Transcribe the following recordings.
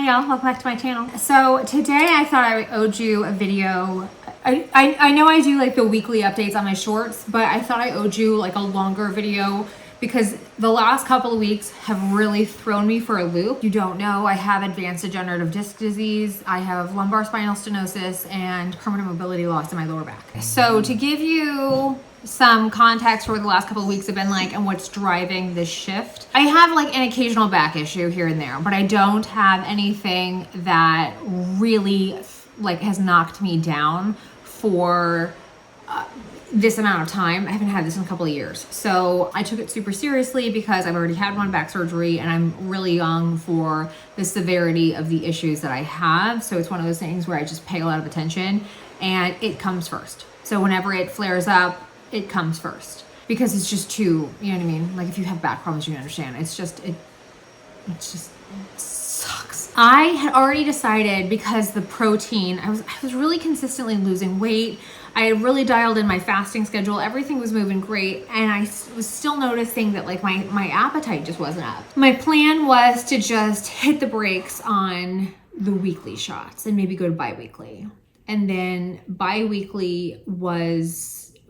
y'all, welcome back to my channel. So today I thought I owed you a video. I know I do like the weekly updates on my shorts, but I thought I owed you like a longer video because the last couple of weeks have really thrown me for a loop. You don't know, I have advanced degenerative disc disease, I have lumbar spinal stenosis, and permanent mobility loss in my lower back. So to give you some context for what the last couple of weeks have been like and what's driving this shift. I have like an occasional back issue here and there, but I don't have anything that really like has knocked me down for this amount of time. I haven't had this in a couple of years. So I took it super seriously because I've already had one back surgery and I'm really young for the severity of the issues that I have. So it's one of those things where I just pay a lot of attention and it comes first. So whenever it flares up, it comes first because it's just too, you know what I mean? Like if you have back problems, you understand. It sucks. I had already decided because the protein, I was really consistently losing weight. I had really dialed in my fasting schedule. Everything was moving great. And I was still noticing that like my appetite just wasn't up. My plan was to just hit the brakes on the weekly shots and maybe go to bi-weekly. And then bi-weekly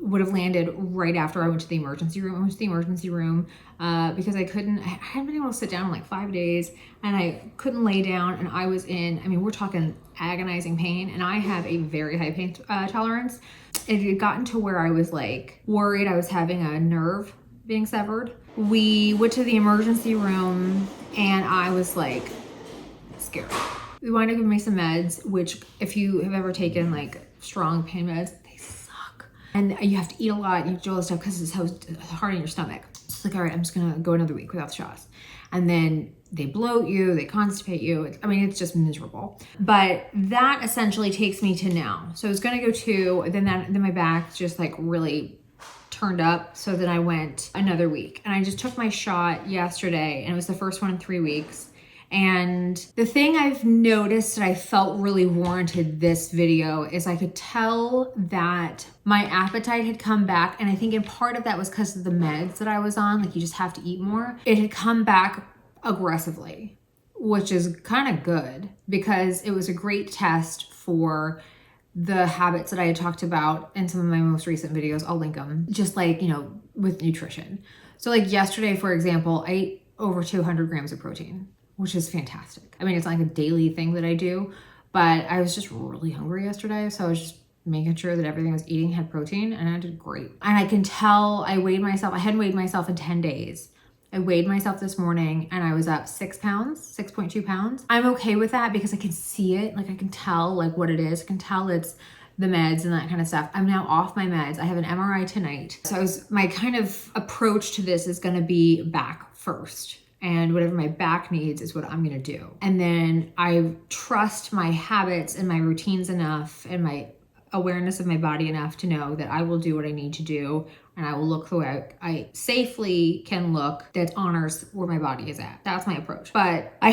would have landed right after I went to the emergency room. I went to the emergency room because I hadn't been able to sit down in like 5 days and I couldn't lay down and I was in, I mean, we're talking agonizing pain and I have a very high pain tolerance. It had gotten to where I was like worried I was having a nerve being severed. We went to the emergency room and I was like scared. We wanted to give me some meds, which if you have ever taken like strong pain meds, and you have to eat a lot, you do all this stuff because it's so hard on your stomach. So it's like, all right, I'm just gonna go another week without the shots. And then they bloat you, they constipate you. It's just miserable. But that essentially takes me to now. So I was gonna go 2, then my back just like really turned up. So then I went another week and I just took my shot yesterday and it was the first one in 3 weeks. And the thing I've noticed that I felt really warranted this video is I could tell that my appetite had come back. And I think in part of that was because of the meds that I was on, like you just have to eat more. It had come back aggressively, which is kind of good because it was a great test for the habits that I had talked about in some of my most recent videos. I'll link them, just like, you know, with nutrition. So like yesterday, for example, I ate over 200 grams of protein, which is fantastic. I mean, it's like a daily thing that I do, but I was just really hungry yesterday. So I was just making sure that everything I was eating had protein and I did great. And I can tell I weighed myself, I hadn't weighed myself in 10 days. I weighed myself this morning and I was up 6 pounds, 6.2 pounds. I'm okay with that because I can see it. Like I can tell like what it is. I can tell it's the meds and that kind of stuff. I'm now off my meds. I have an MRI tonight. So my kind of approach to this is gonna be back first. And whatever my back needs is what I'm gonna do. And then I trust my habits and my routines enough and my awareness of my body enough to know that I will do what I need to do and I will look the way I safely can look that honors where my body is at. That's my approach. But I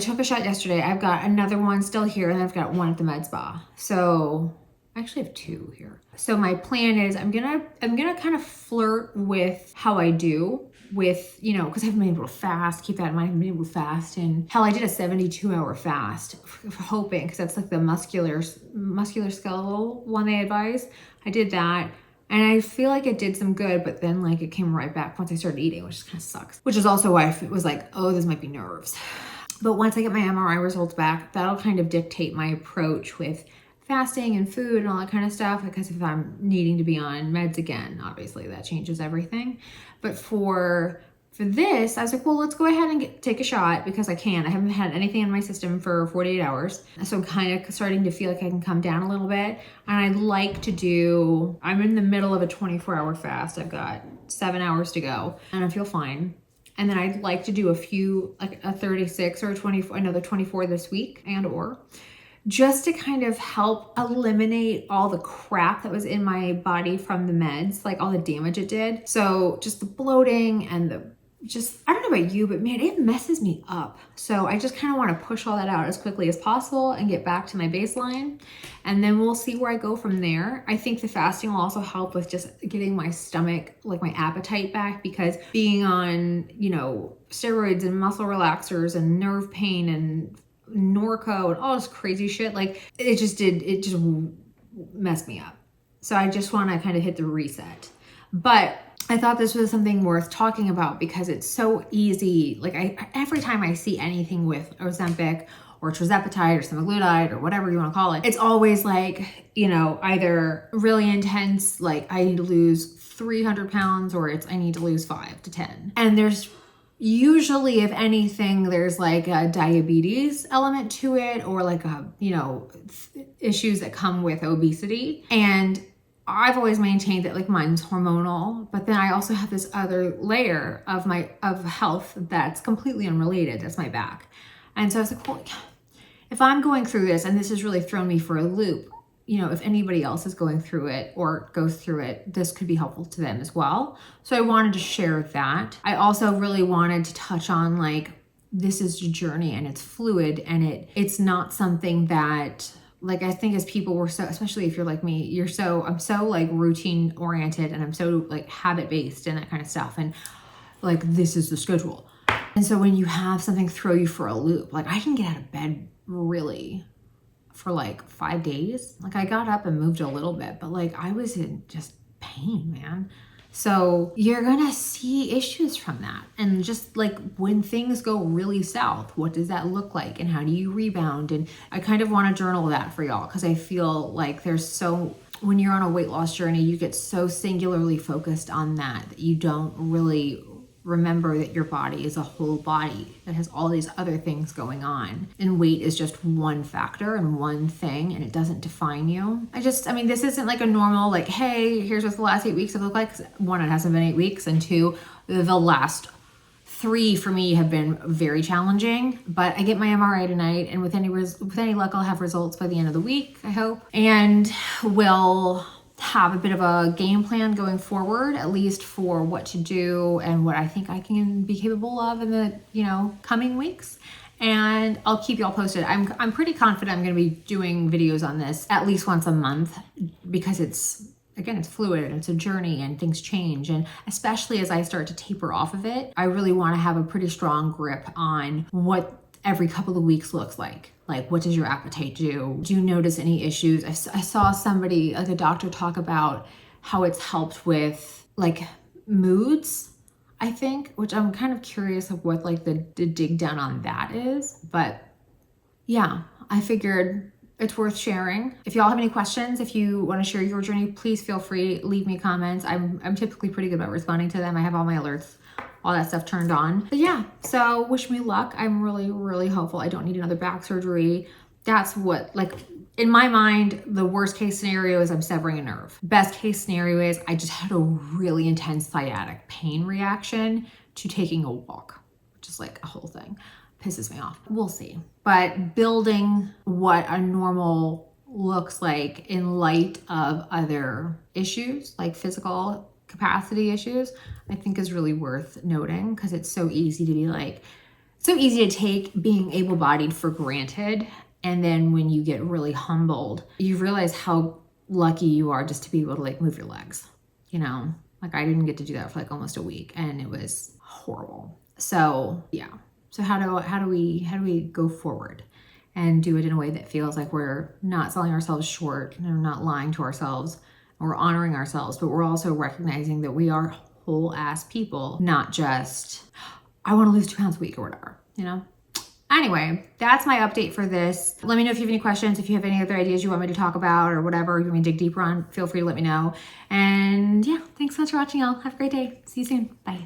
took a shot yesterday. I've got another one still here and I've got one at the med spa. So I actually have 2 here. So my plan is I'm gonna kind of flirt with how I do with, you know, because I haven't been able to fast, keep that in mind, I haven't been able to fast. And hell, I did a 72-hour fast, hoping, because that's like the muscular skeletal one they advise. I did that. And I feel like it did some good, but then like it came right back once I started eating, which kind of sucks. Which is also why I was like, oh, this might be nerves. But once I get my MRI results back, that'll kind of dictate my approach with fasting and food and all that kind of stuff, because if I'm needing to be on meds again, obviously that changes everything. But for this, I was like, well, let's go ahead and take a shot because I can. I haven't had anything in my system for 48 hours. So I'm kind of starting to feel like I can come down a little bit. And I'd like to I'm in the middle of a 24-hour fast. I've got 7 hours to go and I feel fine. And then I'd like to do a few, like a 36 or a 24, another 24 this week or just to kind of help eliminate all the crap that was in my body from the meds, like all the damage it did. So just the bloating and I don't know about you, but man, it messes me up. So I just kind of want to push all that out as quickly as possible and get back to my baseline. And then we'll see where I go from there. I think the fasting will also help with just getting my stomach, like my appetite back, because being on, you know, steroids and muscle relaxers and nerve pain and Norco and all this crazy shit. Like it just messed me up. So I just want to kind of hit the reset. But I thought this was something worth talking about because it's so easy. Like every time I see anything with Ozempic or Tirzepatide or semaglutide or whatever you want to call it, it's always like, you know, either really intense, like I need to lose 300 pounds, or it's I need to lose 5 to 10. And there's usually, if anything, there's like a diabetes element to it, or like a, you know, issues that come with obesity. And I've always maintained that like mine's hormonal, but then I also have this other layer of health that's completely unrelated. That's my back. And so I was like, well, if I'm going through this and this has really thrown me for a loop, you know, if anybody else is going through it or goes through it, this could be helpful to them as well. So I wanted to share that. I also really wanted to touch on like, this is a journey and it's fluid, and it's not something that, like, I think as people we're so, especially if you're like me, I'm so like routine oriented, and I'm so like habit based and that kind of stuff. And like, this is the schedule. And so when you have something throw you for a loop, like I didn't get out of bed really for like 5 days. Like I got up and moved a little bit, but like I was in just pain, man. So you're gonna see issues from that. And just like when things go really south, what does that look like? And how do you rebound? And I kind of want to journal that for y'all, because I feel like when you're on a weight loss journey, you get so singularly focused on that you don't really remember that your body is a whole body that has all these other things going on. And weight is just one factor and one thing, and it doesn't define you. I mean, this isn't like a normal, like, hey, here's what the last 8 weeks have looked like. One, it hasn't been 8 weeks, and two, the last 3 for me have been very challenging. But I get my MRI tonight, and with any luck, I'll have results by the end of the week, I hope. And we'll have a bit of a game plan going forward, at least for what to do and what I think I can be capable of in the, you know, coming weeks. And I'll keep y'all posted. I'm pretty confident I'm going to be doing videos on this at least once a month, because it's fluid and it's a journey and things change. And especially as I start to taper off of it, I really want to have a pretty strong grip on what every couple of weeks looks like. Like, what does your appetite do? Do you notice any issues? I saw somebody, like a doctor, talk about how it's helped with like moods, I think, which I'm kind of curious of what like the dig down on that is. But yeah, I figured it's worth sharing. If y'all have any questions, if you want to share your journey, please feel free, leave me comments. I'm typically pretty good about responding to them. I have all my alerts, all that stuff turned on. But yeah, so wish me luck. I'm really, really hopeful I don't need another back surgery. That's what, like, in my mind, the worst case scenario is I'm severing a nerve. Best case scenario is I just had a really intense sciatic pain reaction to taking a walk, which is like a whole thing. Pisses me off. We'll see. But building what a normal looks like in light of other issues, like physical capacity issues, I think is really worth noting, because it's so easy to take being able-bodied for granted. And then when you get really humbled, you realize how lucky you are just to be able to like move your legs, you know? Like I didn't get to do that for like almost a week, and it was horrible. So yeah. So how do we go forward and do it in a way that feels like we're not selling ourselves short, and we're not lying to ourselves, and we're honoring ourselves, but we're also recognizing that we are whole ass people, not just, I want to lose 2 pounds a week or whatever, you know? Anyway, that's my update for this. Let me know if you have any questions, if you have any other ideas you want me to talk about or whatever you want me to dig deeper on, feel free to let me know. And yeah, thanks so much for watching, y'all. Have a great day. See you soon. Bye.